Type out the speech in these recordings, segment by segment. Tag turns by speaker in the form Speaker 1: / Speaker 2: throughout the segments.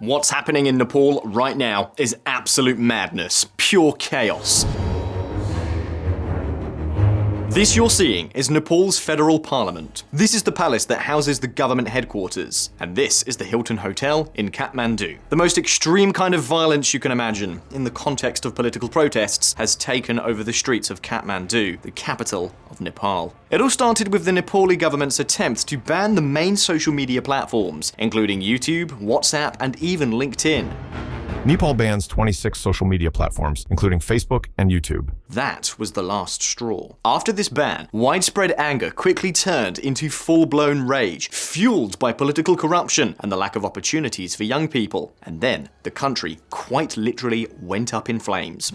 Speaker 1: What's happening in Nepal right now is absolute madness, pure chaos. This you're seeing is Nepal's federal parliament. This is the palace that houses the government headquarters, and this is the Hilton Hotel in Kathmandu. The most extreme kind of violence you can imagine, in the context of political protests, has taken over the streets of Kathmandu, the capital of Nepal. It all started with the Nepali government's attempt to ban the main social media platforms, including YouTube, WhatsApp, and even LinkedIn.
Speaker 2: Nepal bans 26 social media platforms, including Facebook and YouTube.
Speaker 1: That was the last straw. After this ban, widespread anger quickly turned into full-blown rage, fueled by political corruption and the lack of opportunities for young people. And then, the country quite literally went up in flames.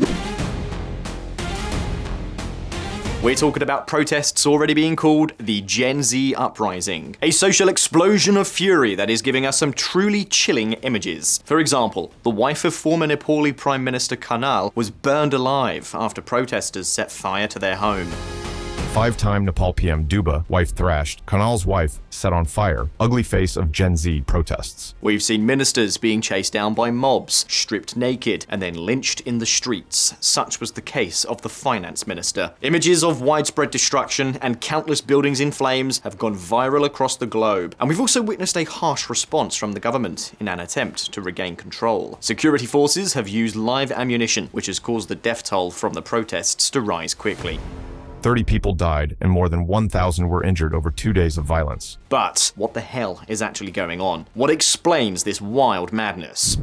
Speaker 1: We're talking about protests already being called the Gen Z uprising, a social explosion of fury that is giving us some truly chilling images. For example, the wife of former Nepali Prime Minister Kanal was burned alive after protesters set fire to their home.
Speaker 2: Five-time Nepal PM Duba, wife thrashed, Kanal's wife set on fire, ugly face of Gen Z protests.
Speaker 1: We've seen ministers being chased down by mobs, stripped naked, and then lynched in the streets. Such was the case of the finance minister. Images of widespread destruction and countless buildings in flames have gone viral across the globe. And we've also witnessed a harsh response from the government in an attempt to regain control. Security forces have used live ammunition, which has caused the death toll from the protests to rise quickly.
Speaker 2: 30 people died and more than 1,000 were injured over 2 days of violence.
Speaker 1: But what the hell is actually going on? What explains this wild madness?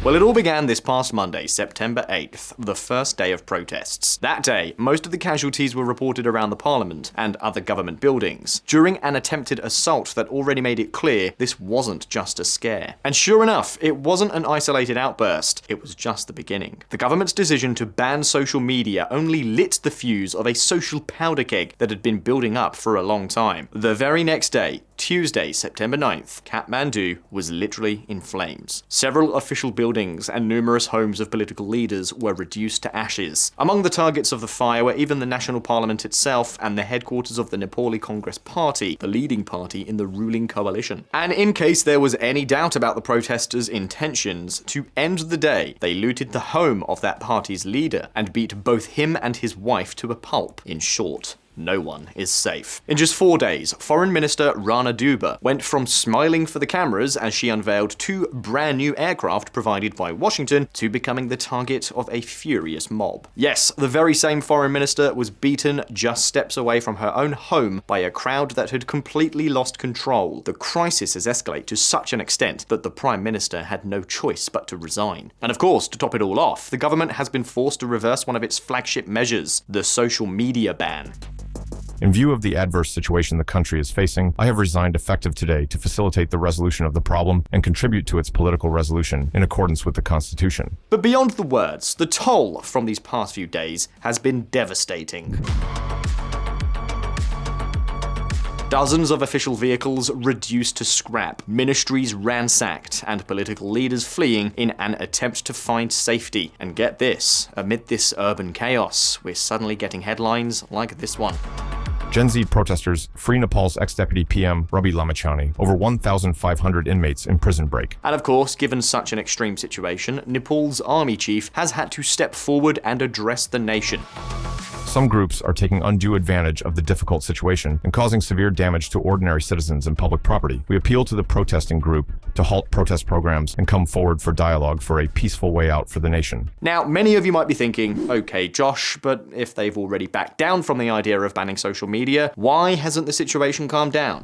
Speaker 1: Well, it all began this past Monday, September 8th, the first day of protests. That day, most of the casualties were reported around the parliament and other government buildings, during an attempted assault that already made it clear this wasn't just a scare. And sure enough, it wasn't an isolated outburst, it was just the beginning. The government's decision to ban social media only lit the fuse of a social powder keg that had been building up for a long time. The very next day, Tuesday, September 9th, Kathmandu was literally in flames. Several official buildings and numerous homes of political leaders were reduced to ashes. Among the targets of the fire were even the national parliament itself and the headquarters of the Nepali Congress Party, the leading party in the ruling coalition. And in case there was any doubt about the protesters' intentions, to end the day, they looted the home of that party's leader and beat both him and his wife to a pulp. In short, no one is safe. In just 4 days, Foreign Minister Rana Duba went from smiling for the cameras as she unveiled 2 brand new aircraft provided by Washington to becoming the target of a furious mob. Yes, the very same foreign minister was beaten just steps away from her own home by a crowd that had completely lost control. The crisis has escalated to such an extent that the Prime Minister had no choice but to resign. And of course, to top it all off, the government has been forced to reverse one of its flagship measures, the social media ban.
Speaker 2: In view of the adverse situation the country is facing, I have resigned effective today to facilitate the resolution of the problem and contribute to its political resolution in accordance with the Constitution.
Speaker 1: But beyond the words, the toll from these past few days has been devastating. Dozens of official vehicles reduced to scrap, ministries ransacked, and political leaders fleeing in an attempt to find safety. And get this, amid this urban chaos, we're suddenly getting headlines like this one.
Speaker 2: Gen Z protesters free Nepal's ex-deputy PM Rabi Lamachani, over 1,500 inmates in prison break.
Speaker 1: And of course, given such an extreme situation, Nepal's army chief has had to step forward and address the nation.
Speaker 2: Some groups are taking undue advantage of the difficult situation and causing severe damage to ordinary citizens and public property. We appeal to the protesting group to halt protest programs and come forward for dialogue for a peaceful way out for the nation.
Speaker 1: Now, many of you might be thinking, okay, Josh, but if they've already backed down from the idea of banning social media, why hasn't the situation calmed down?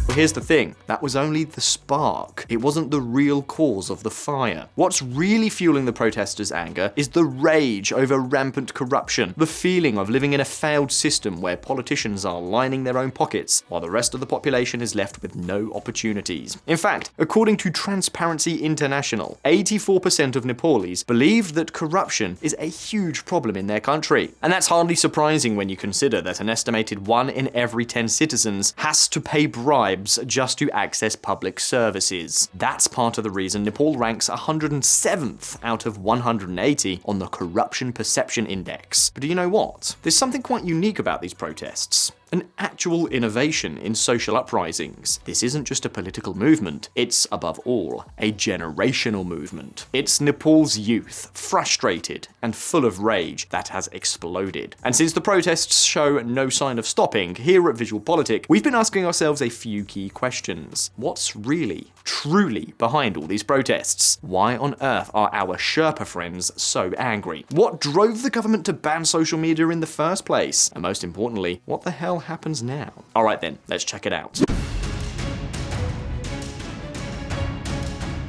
Speaker 1: Well, here's the thing, that was only the spark. It wasn't the real cause of the fire. What's really fueling the protesters' anger is the rage over rampant corruption, the feeling of living in a failed system where politicians are lining their own pockets, while the rest of the population is left with no opportunities. In fact, according to Transparency International, 84% of Nepalis believe that corruption is a huge problem in their country. And that's hardly surprising when you consider that an estimated 1 in every 10 citizens has to pay bribes just to access public services. That's part of the reason Nepal ranks 107th out of 180 on the Corruption Perception Index. But do you know what? There's something quite unique about these protests. an actual innovation in social uprisings. This isn't just a political movement, it's above all a generational movement. It's Nepal's youth, frustrated and full of rage, that has exploded. And since the protests show no sign of stopping, here at VisualPolitik, we've been asking ourselves a few key questions. What's really, truly behind all these protests? Why on earth are our Sherpa friends so angry? What drove the government to ban social media in the first place? And most importantly, what the hell happens now? Alright then, let's check it out.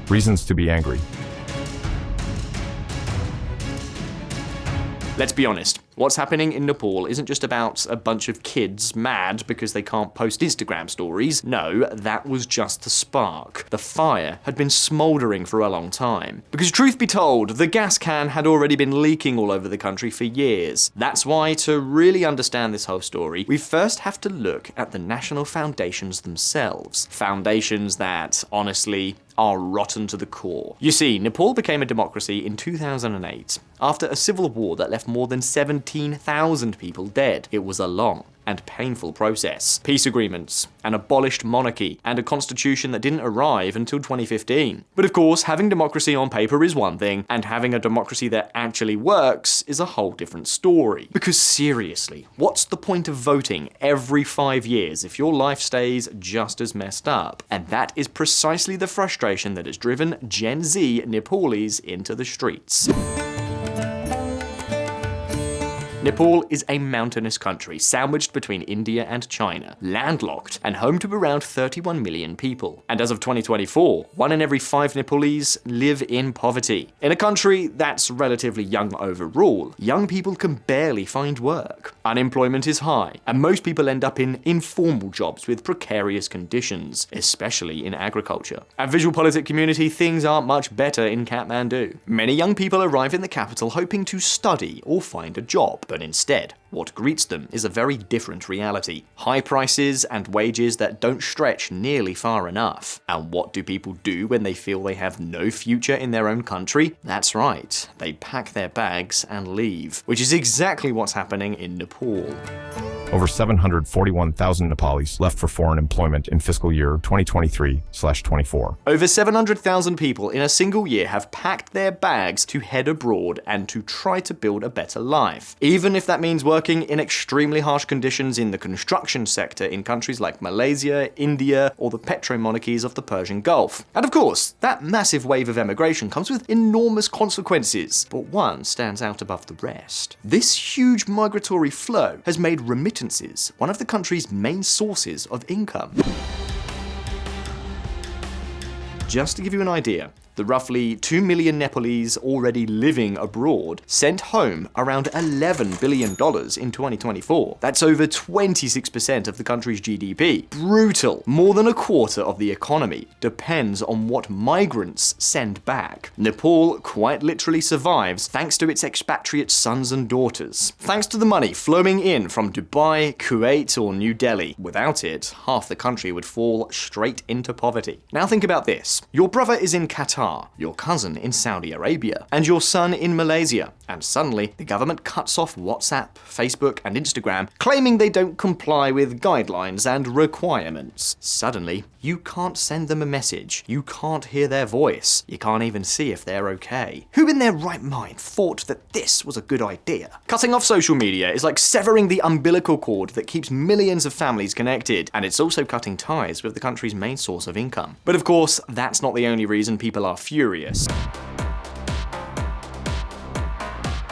Speaker 2: Reasons to be angry.
Speaker 1: Let's be honest, what's happening in Nepal isn't just about a bunch of kids mad because they can't post Instagram stories. No, that was just the spark. The fire had been smouldering for a long time. Because truth be told, the gas can had already been leaking all over the country for years. That's why, to really understand this whole story, we first have to look at the national foundations themselves. Foundations that, honestly, are rotten to the core. You see, Nepal became a democracy in 2008, after a civil war that left more than 17,000 people dead. It was a long and painful process. Peace agreements, an abolished monarchy, and a constitution that didn't arrive until 2015. But of course, having democracy on paper is one thing, and having a democracy that actually works is a whole different story. Because seriously, what's the point of voting every 5 years if your life stays just as messed up? And that is precisely the frustration that has driven Gen Z Nepalese into the streets. Nepal is a mountainous country sandwiched between India and China, landlocked, and home to around 31 million people. And as of 2024, 1 in every 5 Nepalese live in poverty. In a country that's relatively young overall, young people can barely find work. Unemployment is high, and most people end up in informal jobs with precarious conditions, especially in agriculture. At VisualPolitik community, things aren't much better in Kathmandu. Many young people arrive in the capital hoping to study or find a job, but instead, what greets them is a very different reality. High prices and wages that don't stretch nearly far enough. And what do people do when they feel they have no future in their own country? That's right, they pack their bags and leave, which is exactly what's happening in Nepal.
Speaker 2: Over 741,000 Nepalis left for foreign employment in fiscal year 2023/24.
Speaker 1: Over 700,000 people in a single year have packed their bags to head abroad and to try to build a better life. Even if that means working in extremely harsh conditions in the construction sector in countries like Malaysia, India, or the petro-monarchies of the Persian Gulf. And of course, that massive wave of emigration comes with enormous consequences, but one stands out above the rest. This huge migratory flow has made remittances one of the country's main sources of income. Just to give you an idea, the roughly 2 million Nepalese already living abroad sent home around $11 billion in 2024. That's over 26% of the country's GDP. Brutal. More than a quarter of the economy depends on what migrants send back. Nepal quite literally survives thanks to its expatriate sons and daughters. Thanks to the money flowing in from Dubai, Kuwait, or New Delhi. Without it, half the country would fall straight into poverty. Now think about this. Your brother is in Qatar, your cousin in Saudi Arabia, and your son in Malaysia, and suddenly the government cuts off WhatsApp, Facebook, and Instagram, claiming they don't comply with guidelines and requirements. Suddenly, you can't send them a message, you can't hear their voice, you can't even see if they're okay. Who in their right mind thought that this was a good idea? Cutting off social media is like severing the umbilical cord that keeps millions of families connected, and it's also cutting ties with the country's main source of income. But of course, that's not the only reason people are furious.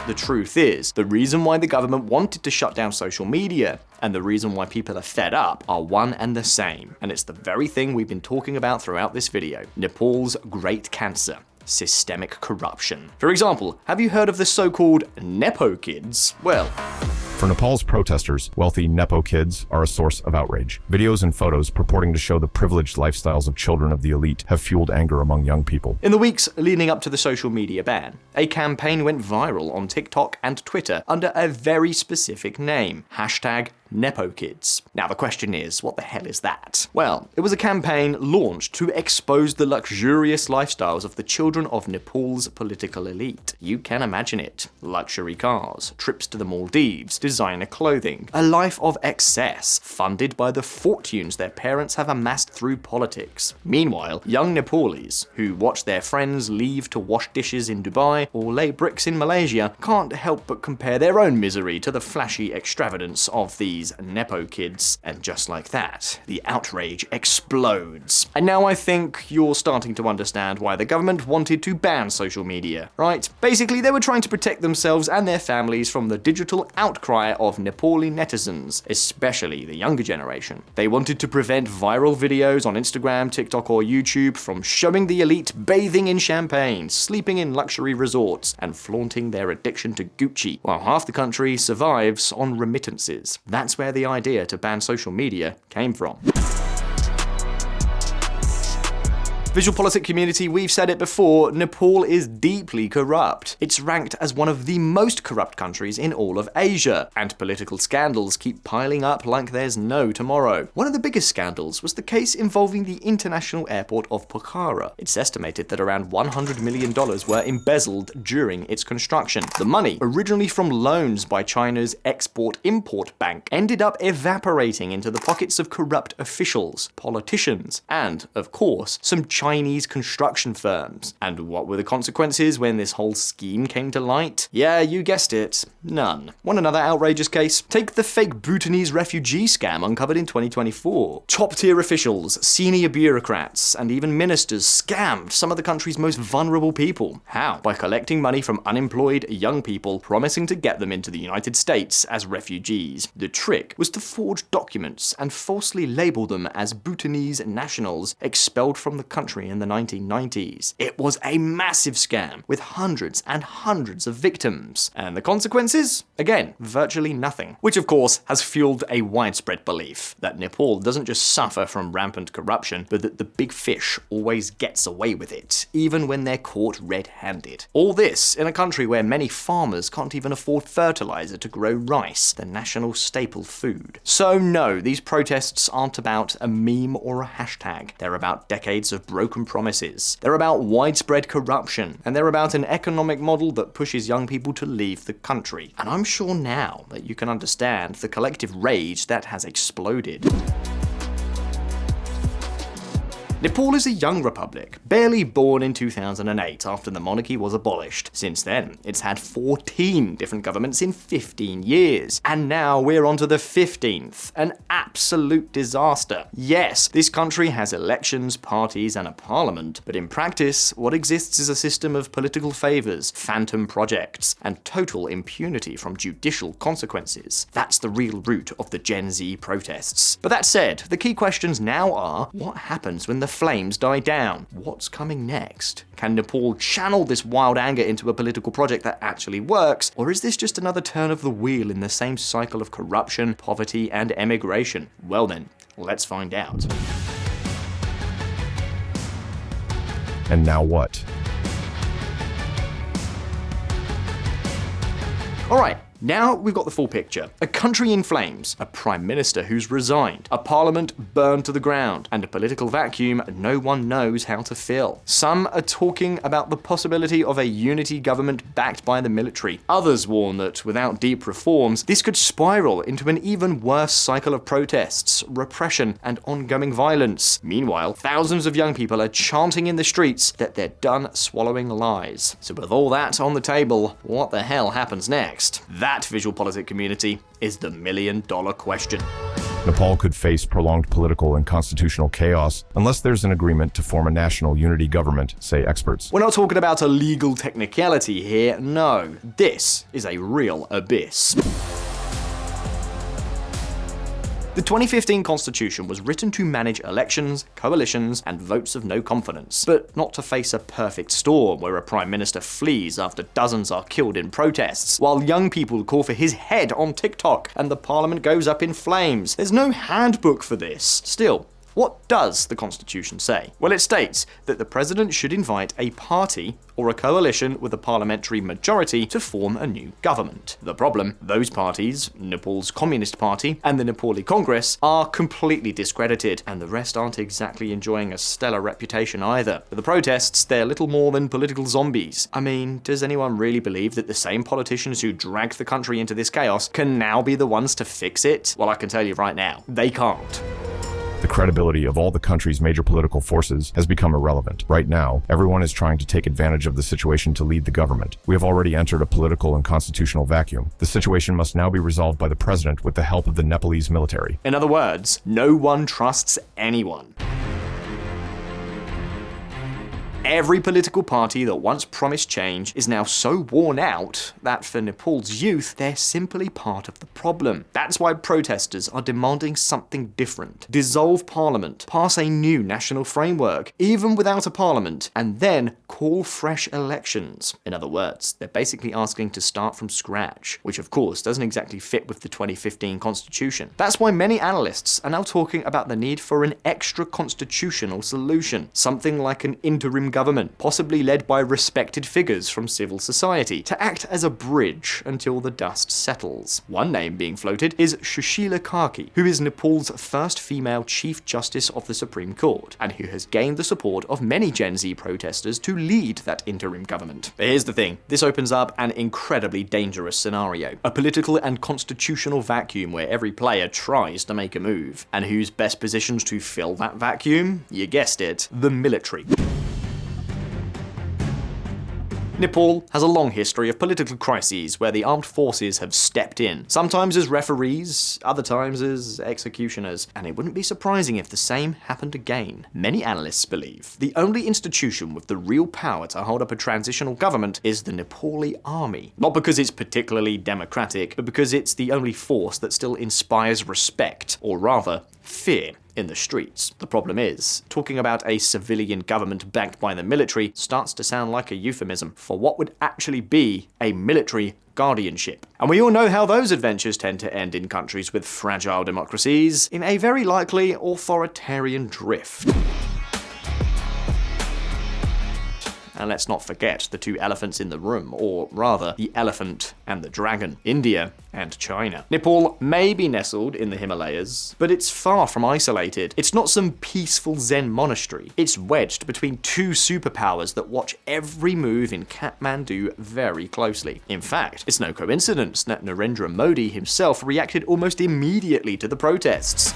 Speaker 1: The truth is, the reason why the government wanted to shut down social media and the reason why people are fed up are one and the same. And it's the very thing we've been talking about throughout this video. Nepal's great cancer. Systemic corruption. For example, have you heard of the so-called Nepo kids? Well,
Speaker 2: for Nepal's protesters, wealthy Nepo kids are a source of outrage. Videos and photos purporting to show the privileged lifestyles of children of the elite have fueled anger among young people.
Speaker 1: In the weeks leading up to the social media ban, a campaign went viral on TikTok and Twitter under a very specific name, Nepo kids. Now the question is, what the hell is that? Well, it was a campaign launched to expose the luxurious lifestyles of the children of Nepal's political elite. You can imagine it. Luxury cars, trips to the Maldives, designer clothing, a life of excess, funded by the fortunes their parents have amassed through politics. Meanwhile, young Nepalis, who watch their friends leave to wash dishes in Dubai or lay bricks in Malaysia, can't help but compare their own misery to the flashy extravagance of these Nepo kids. And just like that, the outrage explodes. And now I think you're starting to understand why the government wanted to ban social media, right? Basically, they were trying to protect themselves and their families from the digital outcry of Nepali netizens, especially the younger generation. They wanted to prevent viral videos on Instagram, TikTok, or YouTube from showing the elite bathing in champagne, sleeping in luxury resorts, and flaunting their addiction to Gucci, while half the country survives on remittances. That's where the idea to ban social media came from. VisualPolitik community, we've said it before, Nepal is deeply corrupt. It's ranked as one of the most corrupt countries in all of Asia, and political scandals keep piling up like there's no tomorrow. One of the biggest scandals was the case involving the international airport of Pokhara. It's estimated that around $100 million were embezzled during its construction. The money, originally from loans by China's Export-Import Bank, ended up evaporating into the pockets of corrupt officials, politicians, and, of course, some Chinese construction firms. And what were the consequences when this whole scheme came to light? Yeah, you guessed it, none. Want another outrageous case? Take the fake Bhutanese refugee scam uncovered in 2024. Top-tier officials, senior bureaucrats, and even ministers scammed some of the country's most vulnerable people. How? By collecting money from unemployed young people, promising to get them into the United States as refugees. The trick was to forge documents and falsely label them as Bhutanese nationals expelled from the country in the 1990s. It was a massive scam with hundreds and hundreds of victims. And the consequences? Again, virtually nothing. Which of course has fueled a widespread belief that Nepal doesn't just suffer from rampant corruption, but that the big fish always gets away with it, even when they're caught red-handed. All this in a country where many farmers can't even afford fertilizer to grow rice, the national staple food. So no, these protests aren't about a meme or a hashtag. They're about decades of broken promises. They're about widespread corruption, and they're about an economic model that pushes young people to leave the country. And I'm sure now that you can understand the collective rage that has exploded. Nepal is a young republic, barely born in 2008 after the monarchy was abolished. Since then, it's had 14 different governments in 15 years. And now we're on to the 15th, an absolute disaster. Yes, this country has elections, parties, and a parliament, but in practice, what exists is a system of political favors, phantom projects, and total impunity from judicial consequences. That's the real root of the Gen Z protests. But that said, the key questions now are, what happens when the flames die down? What's coming next? Can Nepal channel this wild anger into a political project that actually works, or is this just another turn of the wheel in the same cycle of corruption, poverty, and emigration? Well then, let's find out.
Speaker 2: And now what?
Speaker 1: Alright, now we've got the full picture. A country in flames, a prime minister who's resigned, a parliament burned to the ground, and a political vacuum no one knows how to fill. Some are talking about the possibility of a unity government backed by the military. Others warn that without deep reforms, this could spiral into an even worse cycle of protests, repression, and ongoing violence. Meanwhile, thousands of young people are chanting in the streets that they're done swallowing lies. So with all that on the table, what the hell happens next? That, VisualPolitik community, is the million-dollar question.
Speaker 2: Nepal could face prolonged political and constitutional chaos unless there's an agreement to form a national unity government, say experts.
Speaker 1: We're not talking about a legal technicality here, no. This is a real abyss. The 2015 constitution was written to manage elections, coalitions, and votes of no confidence, but not to face a perfect storm where a prime minister flees after dozens are killed in protests, while young people call for his head on TikTok and the parliament goes up in flames. There's no handbook for this. Still, What does the constitution say? Well, it states that the president should invite a party or a coalition with a parliamentary majority to form a new government. The problem, those parties, Nepal's Communist Party and the Nepali Congress, are completely discredited, and the rest aren't exactly enjoying a stellar reputation either. For the protests, they're little more than political zombies. I mean, does anyone really believe that the same politicians who dragged the country into this chaos can now be the ones to fix it? Well, I can tell you right now, they can't.
Speaker 2: The credibility of all the country's major political forces has become irrelevant. Right now, everyone is trying to take advantage of the situation to lead the government. We have already entered a political and constitutional vacuum. The situation must now be resolved by the president with the help of the Nepalese military.
Speaker 1: In other words, no one trusts anyone. Every political party that once promised change is now so worn out that for Nepal's youth, they're simply part of the problem. That's why protesters are demanding something different. Dissolve parliament, pass a new national framework, even without a parliament, and then call fresh elections. In other words, they're basically asking to start from scratch, which of course doesn't exactly fit with the 2015 constitution. That's why many analysts are now talking about the need for an extra constitutional solution, something like an interim government, possibly led by respected figures from civil society, to act as a bridge until the dust settles. One name being floated is Sushila Karki, who is Nepal's first female Chief Justice of the Supreme Court, and who has gained the support of many Gen Z protesters to lead that interim government. But here's the thing, this opens up an incredibly dangerous scenario, a political and constitutional vacuum where every player tries to make a move. And who's best positioned to fill that vacuum? You guessed it, the military. Nepal has a long history of political crises where the armed forces have stepped in, sometimes as referees, other times as executioners, and it wouldn't be surprising if the same happened again. Many analysts believe the only institution with the real power to hold up a transitional government is the Nepali army. Not because it's particularly democratic, but because it's the only force that still inspires respect, or rather, fear, in the streets. The problem is, talking about a civilian government backed by the military starts to sound like a euphemism for what would actually be a military guardianship. And we all know how those adventures tend to end in countries with fragile democracies, in a very likely authoritarian drift. And let's not forget the two elephants in the room, or rather, the elephant and the dragon, India and China. Nepal may be nestled in the Himalayas, but it's far from isolated. It's not some peaceful Zen monastery. It's wedged between two superpowers that watch every move in Kathmandu very closely. In fact, it's no coincidence that Narendra Modi himself reacted almost immediately to the protests.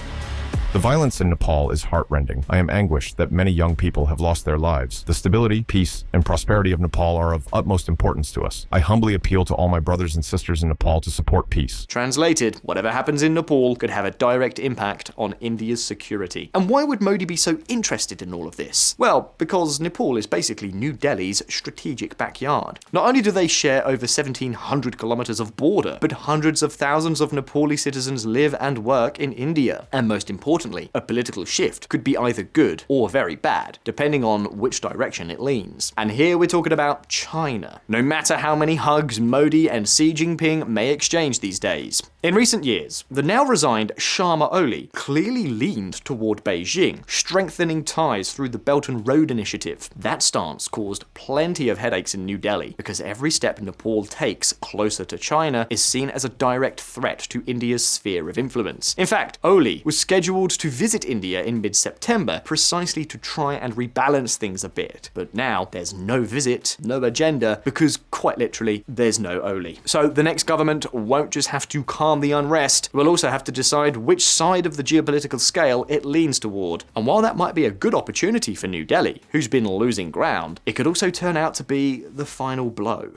Speaker 2: The violence in Nepal is heartrending. I am anguished that many young people have lost their lives. The stability, peace, and prosperity of Nepal are of utmost importance to us. I humbly appeal to all my brothers and sisters in Nepal to support peace.
Speaker 1: Translated, whatever happens in Nepal could have a direct impact on India's security. And why would Modi be so interested in all of this? Well, because Nepal is basically New Delhi's strategic backyard. Not only do they share over 1,700 kilometers of border, but hundreds of thousands of Nepali citizens live and work in India. And most importantly, a political shift could be either good or very bad, depending on which direction it leans. And here we're talking about China. No matter how many hugs Modi and Xi Jinping may exchange these days. In recent years, the now resigned Sharma Oli clearly leaned toward Beijing, strengthening ties through the Belt and Road Initiative. That stance caused plenty of headaches in New Delhi, because every step Nepal takes closer to China is seen as a direct threat to India's sphere of influence. In fact, Oli was scheduled to visit India in mid-September precisely to try and rebalance things a bit. But now there's no visit, no agenda, because quite literally there's no Oli. So the next government won't just have to calm the unrest, we'll also have to decide which side of the geopolitical scale it leans toward. And while that might be a good opportunity for New Delhi, who's been losing ground, it could also turn out to be the final blow.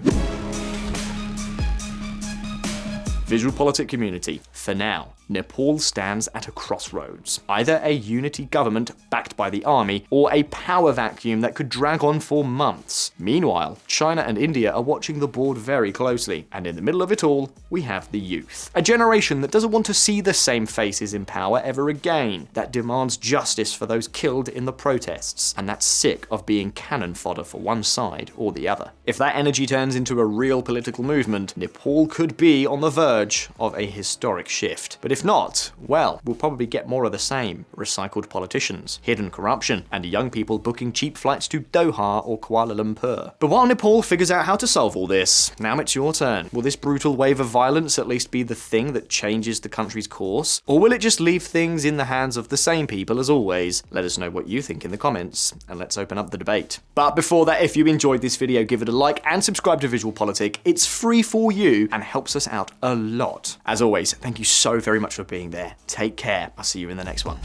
Speaker 1: VisualPolitik community, for now, Nepal stands at a crossroads. Either a unity government backed by the army, or a power vacuum that could drag on for months. Meanwhile, China and India are watching the board very closely, and in the middle of it all, we have the youth. A generation that doesn't want to see the same faces in power ever again, that demands justice for those killed in the protests, and that's sick of being cannon fodder for one side or the other. If that energy turns into a real political movement, Nepal could be on the verge of a historic shift. But if If not, well, we'll probably get more of the same. Recycled politicians, hidden corruption, and young people booking cheap flights to Doha or Kuala Lumpur. But while Nepal figures out how to solve all this, now it's your turn. Will this brutal wave of violence at least be the thing that changes the country's course? Or will it just leave things in the hands of the same people as always? Let us know what you think in the comments, and let's open up the debate. But before that, if you enjoyed this video, give it a like and subscribe to VisualPolitik. It's free for you and helps us out a lot. As always, thank you so very much for being there. Take care. I'll see you in the next one.